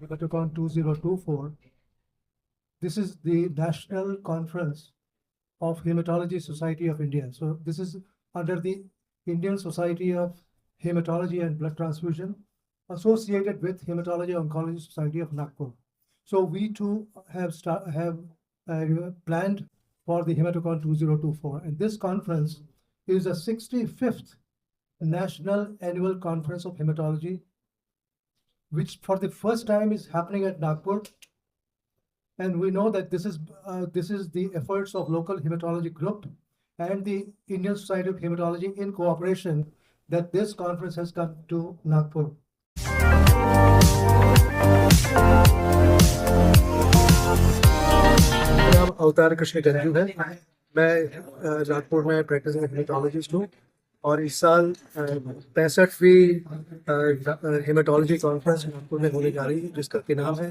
Hematocon 2024. This is the National Conference of Hematology Society of India. So this is under the Indian Society of Hematology and Blood Transfusion, associated with Hematology Oncology Society of Nagpur. So we too have planned for the Hematocon 2024, and this conference is the 65th National Annual Conference of Hematology, which for the first time is happening at Nagpur. And we know that this is the efforts of local hematology group and the Indian Society of Hematology in cooperation that this conference has come to Nagpur. मेरा नाम अवतार कृष्ण गंजू है। मैं नागपुर में practising haematologist हूँ और इस साल 65वीं हेमेटोलॉजी कॉन्फ्रेंस नागपुर में होने जा रही है, जिसका कि नाम है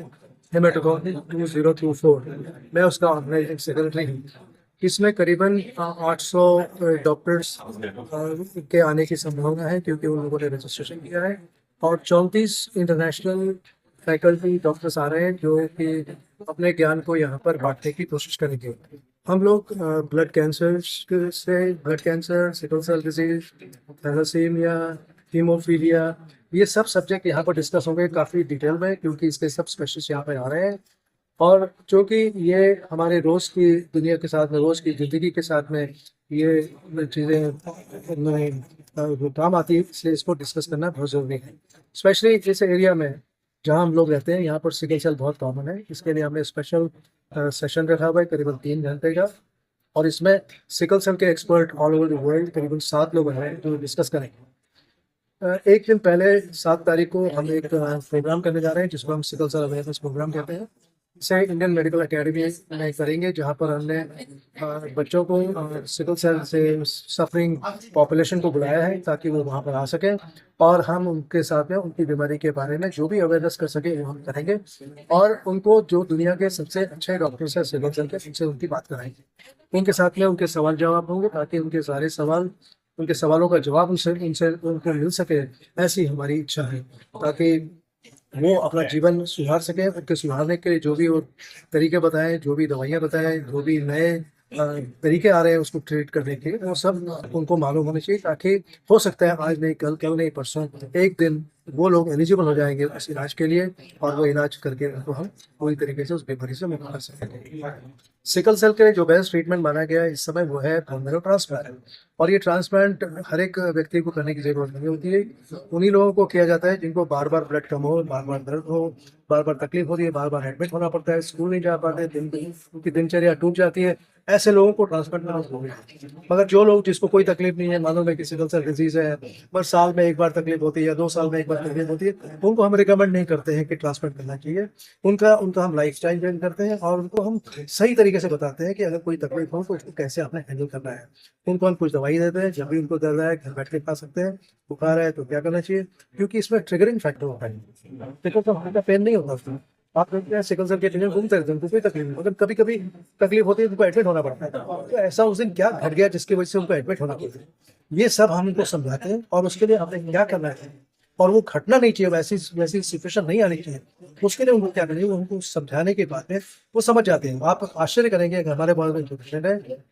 हेमेटोकॉन 2024। मैं उसका ऑर्गेनाइजिंग सेक्रेटरी हूँ। इसमें करीबन 800 डॉक्टर्स के आने की संभावना है, क्योंकि उन लोगों ने रजिस्ट्रेशन किया है, और 34 इंटरनेशनल फैकल्टी डॉक्टर्स आ रहे हैं जो कि अपने ज्ञान को यहाँ पर बांटने की कोशिश करेंगे। हम लोग blood cancer, sickle cell disease, thalassemia, haemophilia, ये सब सब्जेक्ट यहाँ पर डिस्कस होंगे काफ़ी डिटेल में, क्योंकि इसके सब स्पेशलिस्ट यहाँ पर आ रहे हैं। और चूँकि ये हमारे रोज़ की दुनिया के साथ में, रोज़ की ज़िंदगी के साथ में ये चीज़ें काम आती है, इसलिए इसको डिस्कस करना बहुत ज़रूरी है। स्पेशली इस एरिया में जहाँ हम लोग रहते हैं, यहाँ पर सिकल सेल बहुत कॉमन है। इसके लिए हमने स्पेशल सेशन रखा हुआ है करीबन 3 घंटे का, और इसमें सिकल सेल के expert all over the world करीबन 7 लोग हैं जो डिस्कस करेंगे। एक दिन पहले 7 तारीख को हम एक प्रोग्राम करने जा रहे हैं, जिसको हम सिकल सेल अवेयरनेस प्रोग्राम कहते हैं। इसे इंडियन मेडिकल एकेडमी में करेंगे, जहाँ पर हमने बच्चों को सिकल सेल से सफरिंग पॉपुलेशन को बुलाया है ताकि वो वहाँ पर आ सकें, और हम उनके साथ में उनकी बीमारी के बारे में जो भी अवेयरनेस कर सके वो हम करेंगे, और उनको जो दुनिया के सबसे अच्छे डॉक्टर्स हैं सिकल सेल के, उनसे उनकी बात कराएंगे। उनके साथ में उनके सवाल जवाब होंगे, ताकि उनके सारे उनके सवालों का जवाब उनको मिल सके। ऐसी हमारी इच्छा है, ताकि वो अपना जीवन सुधार सके। उनके सुधारने के लिए जो भी वो तरीके बताएं, जो भी दवाइयाँ बताएं, जो भी नए तरीके आ रहे हैं उसको ट्रीट करने के, वो सब उनको मालूम होने चाहिए, ताकि हो सकता है आज नहीं कल, कल नहीं परसों, एक दिन वो लोग एलिजिबल हो जाएंगे उस इलाज के लिए, और वो इलाज करके उनको हम पूरी तरीके से उस बीमारी से मुक्त कर सकेंगे। सिकल सेल के लिए जो बेस्ट ट्रीटमेंट माना गया है इस समय वो है बोन मैरो ट्रांसप्लांट, और ये ट्रांसप्लांट हर एक व्यक्ति को करने की जरूरत नहीं होती है। उन्हीं लोगों को किया जाता है जिनको बार बार ब्लड कम हो, बार बार दर्द हो, बार बार तकलीफ होती है, बार बार एडमिट होना पड़ता है, स्कूल नहीं जा पाते, उनकी दिनचर्या टूट जाती है। ऐसे लोगों को ट्रांसप्लांट करना जरूरी है। मगर जो लोग जिसको कोई तकलीफ नहीं है, मालूम है कि सिकल सेल डिजीज है, बस साल में एक बार तकलीफ होती है या 2 साल में एक बार तकलीफ होती है, उनको हम रिकमेंड नहीं करते हैं कि ट्रांसप्लांट करना चाहिए। उनका हम लाइफ स्टाइल चेंज करते हैं, और उनको हम सही तरीके से बताते हैं कि अगर कोई तकलीफ हो तो उसको कैसे आपने हैंडल करना है। उनको हम कुछ दवाई देते हैं, जब भी उनको दर्द है घर बैठ के खा सकते हैं। बुखार है तो क्या करना चाहिए, क्योंकि इसमें ट्रिगरिंग फैक्टर होता है। सिकल सेल हल्का पेन नहीं होता उसमें। आप देखते हैं सिकल सेल के पेशेंट घूमते रहते हैं, उनको कोई तकलीफ नहीं, मगर कभी कभी तकलीफ होती है, उनको एडमिट होना पड़ता है। तो ऐसा उस दिन क्या घट गया जिसकी वजह से उनको एडमिट होना पड़ता है, ये सब हम उनको समझाते हैं, और उसके लिए हमें क्या करना है, और वो घटना नहीं चाहिए, वैसी सिचुएशन नहीं आनी चाहिए। उसके लिए उनको क्या करना चाहिए, उनको समझाने के बाद में वो समझ जाते हैं। आप आश्चर्य करेंगे, हमारे बहुत में जो पेशेंट है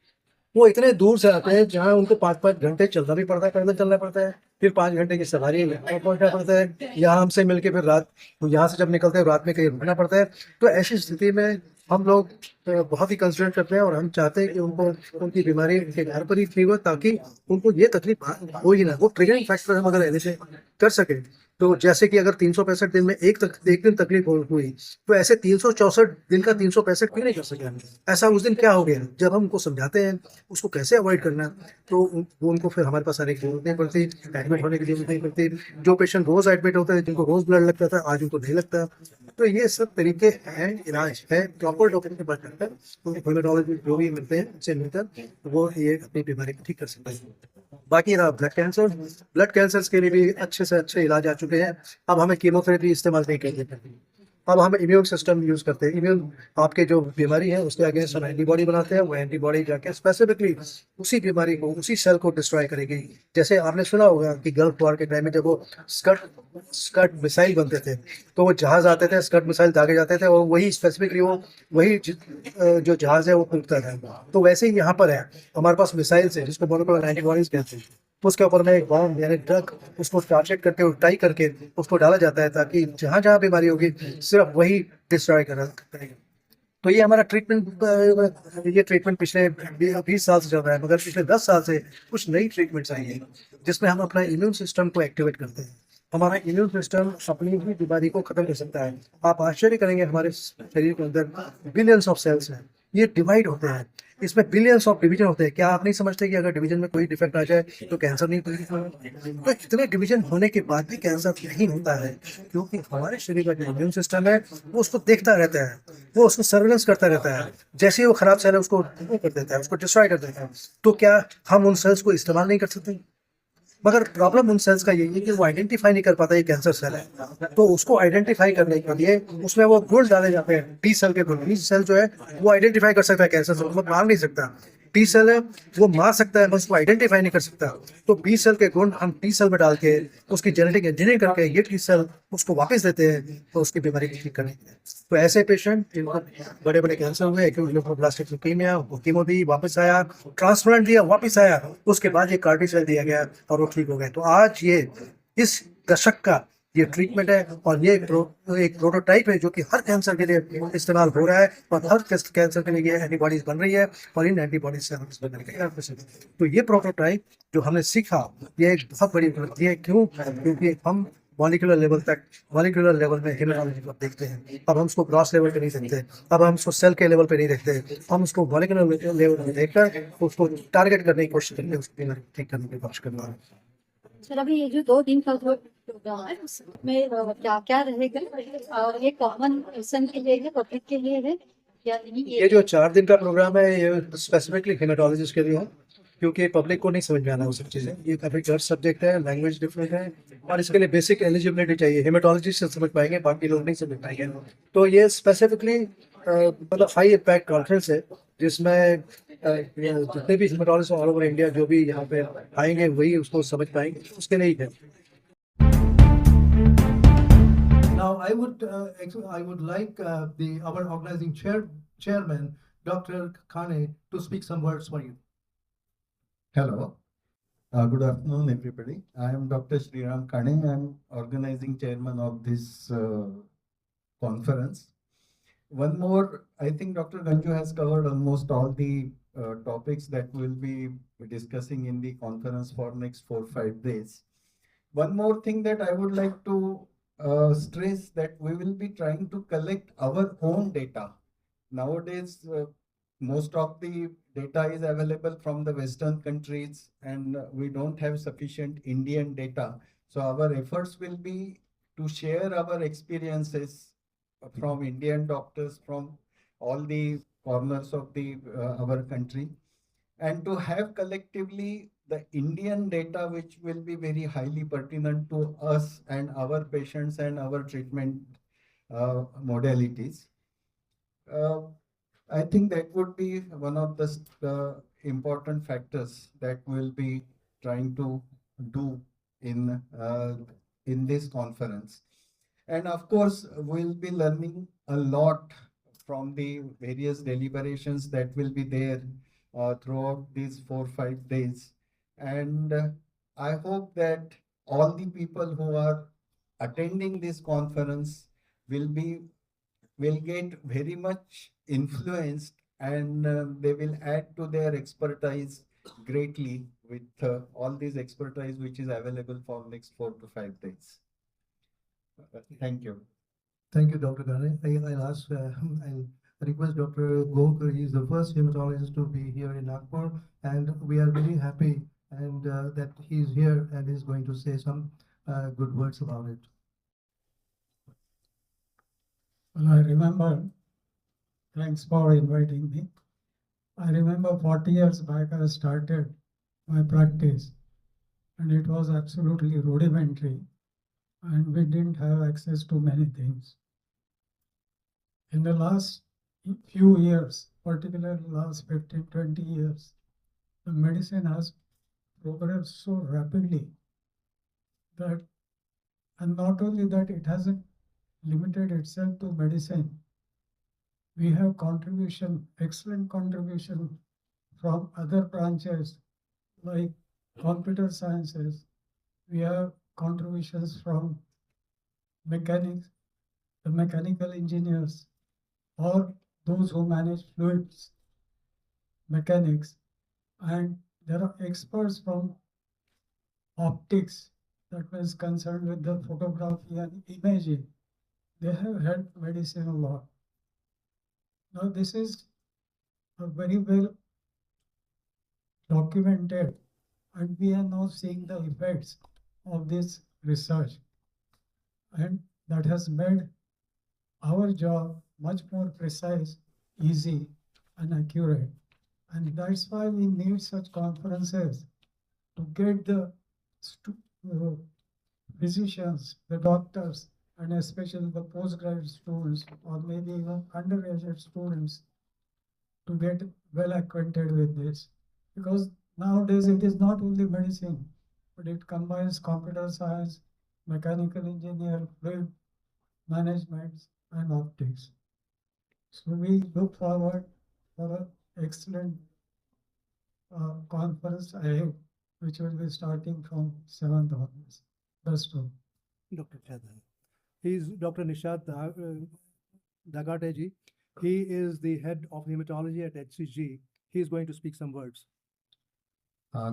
वो इतने दूर से आते हैं, जहाँ उनको 5-5 घंटे चलना भी पड़ता है, पैदल चलना पड़ता है, फिर 5 घंटे की सवारी पहुंचना पड़ता है, यहाँ हमसे मिलके फिर रात, तो यहाँ से जब निकलते हैं रात में कहीं रुकना पड़ता है। तो ऐसी स्थिति में हम लोग बहुत ही कंसर्न करते हैं, और हम चाहते हैं कि उनको उनकी बीमारी उनके घर पर ही ठीक हो, ताकि उनको ये तकलीफ हो ही ना। वो ट्रिगरिंग फैक्टर हम अगर ऐसे कर सके, तो जैसे कि अगर 365 दिन में एक दिन तकलीफ हुई, तो ऐसे 364 दिन का 365 क्यों नहीं कर सके हम? ऐसा उस दिन क्या हो गया? जब हम उनको समझाते हैं उसको कैसे अवॉइड करना, तो वो उनको फिर हमारे पास आने की जरूरत नहीं पड़ती, एडमिट होने की जरूरत नहीं पड़ती। जो पेशेंट रोज एडमिट होते हैं, जिनको रोज ब्लड लगता था, आज उनको नहीं लगता। तो ये सब तरीके हैं, इलाज है, प्रॉपर डॉक्टर के पास जाकर हेमेटोलॉजी जो भी मिलते हैं उनसे मिलकर वो ये अपनी बीमारी को ठीक कर सकते हैं। बाकी रहा ब्लड कैंसर के लिए भी अच्छे से अच्छे इलाज आ चुके हैं। अब हमें कीमोथेरेपी इस्तेमाल नहीं करनी पड़ती। अब हम इम्यून सिस्टम यूज करते हैं। इम्यून आपके जो बीमारी है उसके अगेंस्ट हम एंटीबॉडी बनाते हैं। वो एंटीबॉडी जाके स्पेसिफिकली उसी बीमारी को, उसी सेल को डिस्ट्रॉय करेगी। जैसे आपने सुना होगा कि गल्फ वॉर के टाइम में जब वो स्कड स्कड मिसाइल बनते थे, तो वो जहाज आते थे, स्कड मिसाइल दागे जाते थे, और वही स्पेसिफिकली वो वही जो जहाज है वो टूटता था। तो वैसे ही यहाँ पर है, हमारे पास मिसाइल है जिसको मोनोक्लोनल एंटीबॉडीज कहते हैं। उसके ऊपर में एक बॉम्ब यानी ड्रग, उसको टारगेट करके टाई करके उसको डाला जाता है, ताकि जहां जहां बीमारी होगी सिर्फ वही डिस्ट्रॉय करेगा। तो ये हमारा ट्रीटमेंट, ये ट्रीटमेंट पिछले 20 साल से चल रहा है, मगर पिछले 10 साल से कुछ नई ट्रीटमेंट्स आई हैं जिसमें हम अपना इम्यून सिस्टम को एक्टिवेट करते हैं। हमारा इम्यून सिस्टम अपनी ही बीमारी को खत्म कर सकता है। आप आश्चर्य करेंगे, हमारे शरीर के अंदर बिलियंस ऑफ सेल्स हैं, ये डिवाइड होते हैं, इसमें बिलियंस ऑफ डिवीजन होते हैं। क्या आप नहीं समझते कि अगर डिवीजन में कोई डिफेक्ट आ जाए तो कैंसर नहीं होगा? तो इतने डिवीजन होने के बाद भी कैंसर नहीं होता है, क्योंकि हमारे शरीर का जो इम्यून सिस्टम है वो उसको देखता रहता है, वो उसको सर्वेलेंस करता रहता है। जैसे ही वो खराब सेल है उसको वो कर देता है, उसको डिस्ट्रॉय कर देता है। तो क्या हम उन सेल्स को इस्तेमाल नहीं कर सकते? मगर प्रॉब्लम उन सेल्स का यही है कि वो आइडेंटिफाई नहीं कर पाता ये कैंसर सेल है। तो उसको आइडेंटिफाई करने के लिए उसमें वो गुण डाले जाते हैं, टी सेल के गुण। टी सेल जो है वो आइडेंटिफाई कर सकता है कैंसर सेल, वो मार नहीं सकता। टी सेल है वो मार सकता है, बस उसको आइडेंटिफाई नहीं कर सकता। तो बी सेल के गुण हम टी सेल में डाल के उसकी जेनेटिक इंजीनियरिंग करके ये टी सेल उसको वापस देते हैं, तो उसकी बीमारी को ठीक करने के लिए। तो ऐसे पेशेंट जिनको बड़े बड़े कैंसर हुए, एक्यूट लिम्फोब्लास्टिक ल्यूकेमिया, कीमो दी, वापस आया, ट्रांसप्लांट दिया, वापस आया, उसके बाद ये कार्टी सेल दिया गया और वो ठीक हो गए। तो आज ये इस दशक का ये ट्रीटमेंट है, और ये एक प्रोटोटाइप है जो कि हर कैंसर के लिए इस्तेमाल हो रहा है, और हर कैंसर के लिए एंटीबॉडीज बन रही है, और इन एंटीबॉडीज से हम इसको बनेंगे। तो ये प्रोटोटाइप जो हमने सीखा, ये एक बहुत बड़ी उपलब्धि है। क्यों? क्योंकि हम मॉलिक्यूलर लेवल में हेमेटोलॉजी को देखते हैं। अब हम उसको ग्रॉस लेवल पे नहीं देखते, अब हम उसको सेल के लेवल पे नहीं देखते, हम उसको मॉलिक्यूलर लेवल में देखकर उसको टारगेट करने की कोशिश करते हैं, उसकी बीमारी को ठीक करने की कोशिश करते हैं। सर अभी ये जो 2 दिन का जो प्रोग्राम है उसमें क्या क्या रहेगा? ये कॉमन पर्सन के लिए है, पब्लिक के लिए है या नहीं? ये जो 4 दिन का प्रोग्राम है ये स्पेसिफिकली हेमेटोलॉजिस्ट के लिए है, क्योंकि पब्लिक को नहीं समझ में आना वो सब चीज़ें। ये काफ़ी टफ सब्जेक्ट है, लैंग्वेज डिफरेंट है, और इसके लिए बेसिक एलिजिबिलिटी चाहिए। हेमेटोलॉजिस्ट से समझ पाएंगे, बाकी लोग नहीं समझ पाएंगे। तो ये स्पेसिफिकली मतलब हाई इम्पैक्ट कॉन्फ्रेंस है, जिसमें जितने भी हेमेटोलॉजिस्ट ऑल ओवर इंडिया जो भी यहाँ पे आएंगे वही उसको समझ पाएंगे, उसके लिए ही है। Now, I would like our organizing chairman, Dr. Khane, to speak some words for you. Hello. Good afternoon, everybody. I am Dr. Sriram Khane. I am organizing chairman of this conference. One more, I think Dr. Ganju has covered almost all the topics that we'll be discussing in the conference for next 4-5 days. One more thing that I would like to stress, that we will be trying to collect our own data. Nowadays, most of the data is available from the Western countries, and we don't have sufficient Indian data. So our efforts will be to share our experiences from Indian doctors from all the corners of the our country, and to have collectively the Indian data, which will be very highly pertinent to us and our patients and our treatment modalities. Uh, I think that would be one of the important factors that we'll be trying to do in this conference. And of course, we'll be learning a lot from the various deliberations that will be there throughout these 4-5 days. And I hope that all the people who are attending this conference will get very much influenced, and they will add to their expertise greatly with all this expertise which is available for next 4 to 5 days. Thank you. Thank you, Dr. Gane. I'll request Dr. Gokar. He is the first hematologist to be here in Nagpur, and we are very happy and that he is here and is going to say some good words about it. Well, I remember, thanks for inviting me. I remember 40 years back I started my practice, and it was absolutely rudimentary, and we didn't have access to many things. in the last few years, particularly last 15, 20 years, the medicine has progressed so rapidly that, and not only that, it hasn't limited itself to medicine. We have contribution, excellent contribution from other branches like computer sciences. We have contributions from mechanics, the mechanical engineers, or those who manage fluids mechanics, and there are experts from optics that was concerned with the photography and imaging. They have helped medicine a lot. Now this is a very well documented, and we are now seeing the effects of this research, and that has made our job much more precise, easy, and accurate. And that's why we need such conferences to get the uh, physicians, the doctors, and especially the postgraduate students or maybe even undergraduate students to get well acquainted with this. Because nowadays it is not only medicine, but it combines computer science, mechanical engineering, fluid management, and optics. So we look forward for an excellent conference ahead, which will be starting from 7th onwards. Best of. Dr. Chadha. He's Dr. Nishad Dagateji. He is the head of hematology at HCG. He's going to speak some words.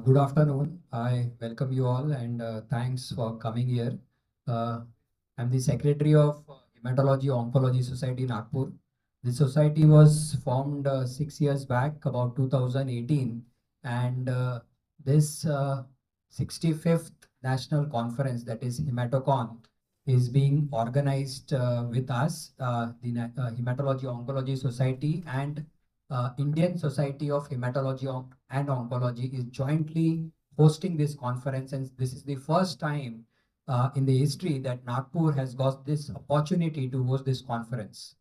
Good afternoon. I welcome you all and thanks for coming here. I'm the secretary of Hematology Oncology Society Nagpur. The society was formed 6 years back, about 2018, and this 65th national conference, that is Hematocon, is being organized with us, the Hematology Oncology Society and Indian Society of Hematology and Oncology is jointly hosting this conference, and this is the first time in the history that Nagpur has got this opportunity to host this conference.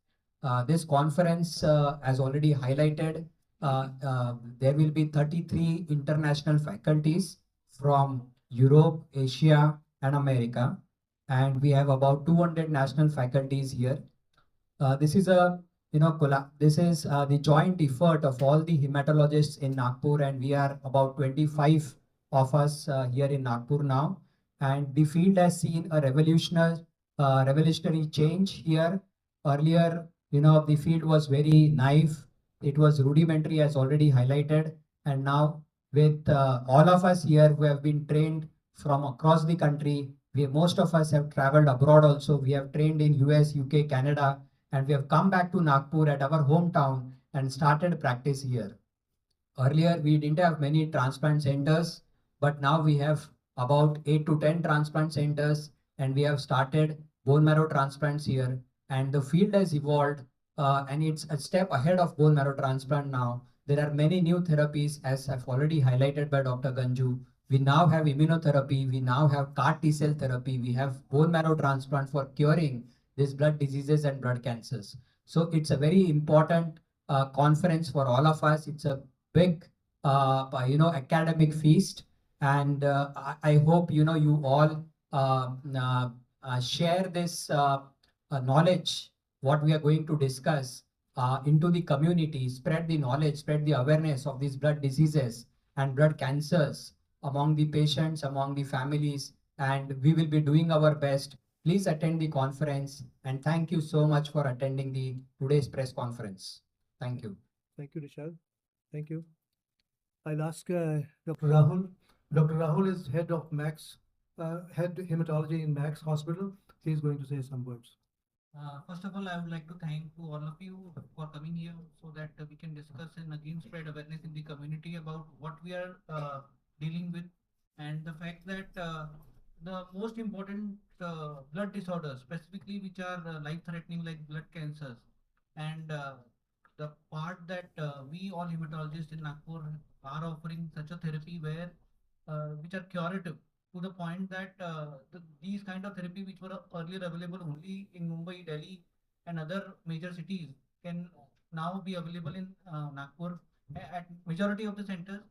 This conference, as already highlighted, there will be 33 international faculties from Europe, Asia, and America, and we have about 200 national faculties here. This is a this is the joint effort of all the hematologists in Nagpur, and we are about 25 of us here in Nagpur now. And the field has seen a revolutionary change here. Earlier, the field was very naive. It was rudimentary, as already highlighted. And now, with all of us here who have been trained from across the country, most of us have traveled abroad also. We have trained in US, UK, Canada, and we have come back to Nagpur at our hometown and started practice here. Earlier, we didn't have many transplant centers, but now we have about 8 to 10 transplant centers, and we have started bone marrow transplants here. And the field has evolved, and it's a step ahead of bone marrow transplant now. There are many new therapies, as I've already highlighted by Dr. Ganju. We now have immunotherapy, we now have CAR T cell therapy, we have bone marrow transplant for curing these blood diseases and blood cancers. So it's a very important conference for all of us. It's a big academic feast, and I hope you all share this knowledge what we are going to discuss into the community, spread the knowledge, spread the awareness of these blood diseases and blood cancers among the patients, among the families, and we will be doing our best. Please attend the conference, and thank you so much for attending the today's press conference. Thank you. Thank you, Nishad. Thank you. I'll ask Dr. Rahul. Dr. Rahul is head of Max, head hematology in Max Hospital. He's going to say some words. First of all, I would like to thank to all of you for coming here so that we can discuss and again spread awareness in the community about what we are dealing with, and the fact that the most important blood disorders, specifically which are life-threatening like blood cancers, and the part that we all hematologists in Nagpur are offering such a therapy where which are curative to the point that these kind of therapy which were earlier available only in Mumbai, Delhi, and other major cities can now be available in Nagpur at majority of the centers,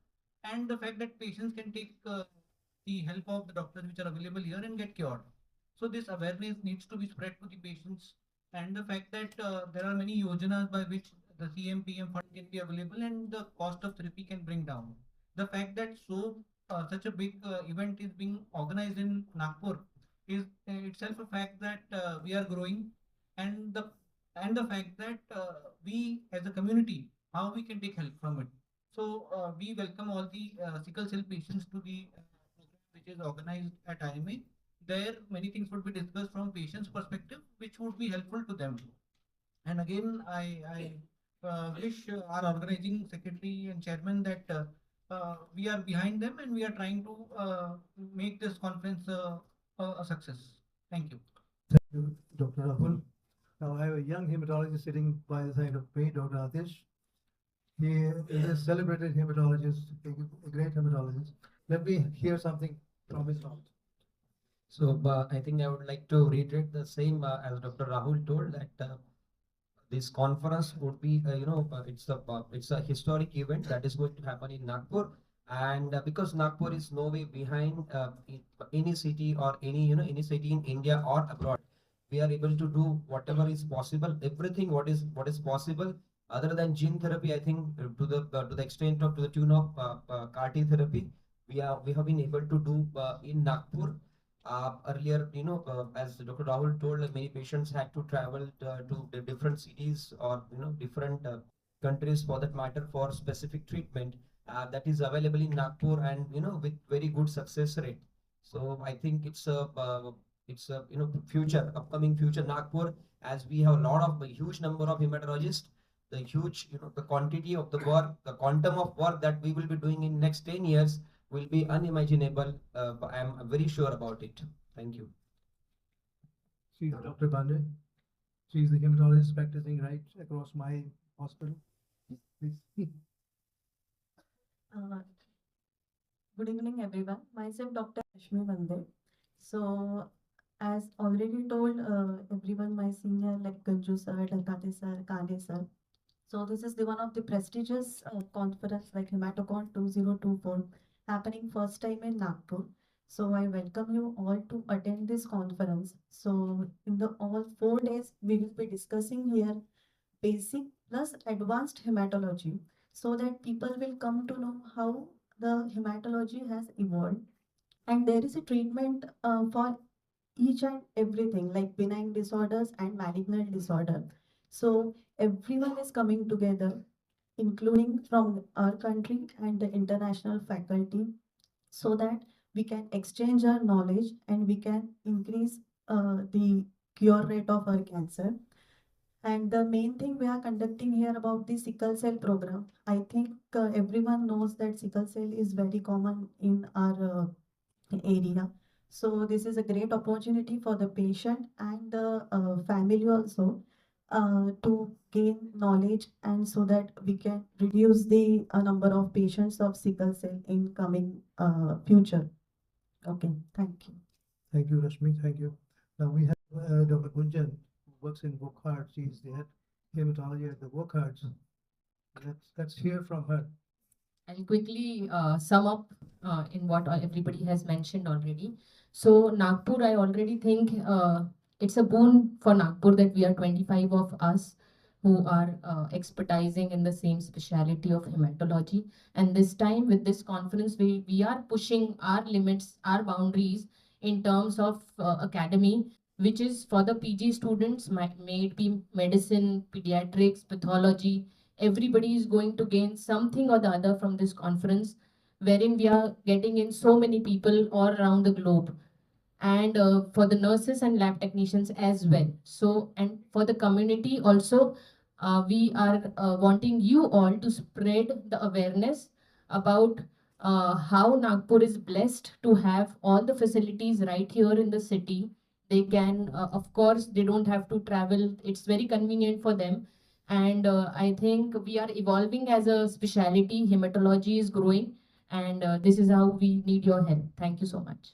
and the fact that patients can take the help of the doctors which are available here and get cured. So this awareness needs to be spread to the patients, and the fact that there are many yojanas by which the CM/PM fund can be available and the cost of therapy can bring down. The fact that such a big event is being organized in Nagpur is itself a fact that we are growing, and the fact that we as a community, how we can take help from it. So we welcome all the sickle cell patients to the program which is organized at IMA. There many things would be discussed from patients perspective which would be helpful to them. And again, I wish our organizing secretary and chairman that we are behind them and we are trying to make this conference a success. Thank you. Thank you, Dr. Rahul. Now I have a young hematologist sitting by the side of me, Dr. Atish. He is a celebrated hematologist, a great hematologist. Let me hear something from his mouth. So I think I would like to reiterate the same as Dr. Rahul told that this conference would be, it's a historic event that is going to happen in Nagpur, and because Nagpur is no way behind any city or any city in India or abroad, we are able to do whatever is possible, everything what is possible other than gene therapy. I think to the extent of to the tune of CAR T therapy, we have been able to do in Nagpur. Earlier, as Dr. Rahul told, many patients had to travel to the different cities or different countries for that matter for specific treatment that is available in Nagpur, and with very good success rate. So I think it's a future upcoming future Nagpur, as we have a huge number of hematologists, the huge the quantity of the work, the quantum of work that we will be doing in next 10 years will be unimaginable. But I'm very sure about it. Thank you. She's Dr. Bande. She's the hematologist practicing right across my hospital. Please. Uh, Good evening, everyone. Myself, Dr. Ashmi Bande. So, as already told, everyone, my senior like Ganju sir, Dakate sir, Kane sir. So, this is the one of the prestigious conference like Hematocon 2024 happening first time in Nagpur. So, I welcome you all to attend this conference. So, in the all 4 days, we will be discussing here basic plus advanced hematology so that people will come to know how the hematology has evolved, and there is a treatment for each and everything like benign disorders and malignant disorder. So everyone is coming together, including from our country and the international faculty, so that we can exchange our knowledge and we can increase the cure rate of our cancer. And the main thing we are conducting here about the sickle cell program, I think everyone knows that sickle cell is very common in our area. So this is a great opportunity for the patient and the family also to gain knowledge, and so that we can reduce the number of patients of sickle cell in coming future. Okay, thank you. Thank you, Rashmi. Thank you. Now we have Dr. Gunjan, who works in Wokhart. She's the head hematology at the Wokhart. Let's hear from her. I'll quickly sum up in what everybody has mentioned already. So Nagpur, I already think it's a boon for Nagpur that we are 25 of us who are expertising in the same specialty of hematology. And this time with this conference, we are pushing our limits, our boundaries in terms of academy, which is for the PG students, may it be medicine, pediatrics, pathology. Everybody is going to gain something or the other from this conference, wherein we are getting in so many people all around the globe, and for the nurses and lab technicians as well. So, and for the community also, we are wanting you all to spread the awareness about how Nagpur is blessed to have all the facilities right here in the city. They can, of course, they don't have to travel. It's very convenient for them. And I think we are evolving as a specialty. Hematology is growing, and this is how we need your help. Thank you so much.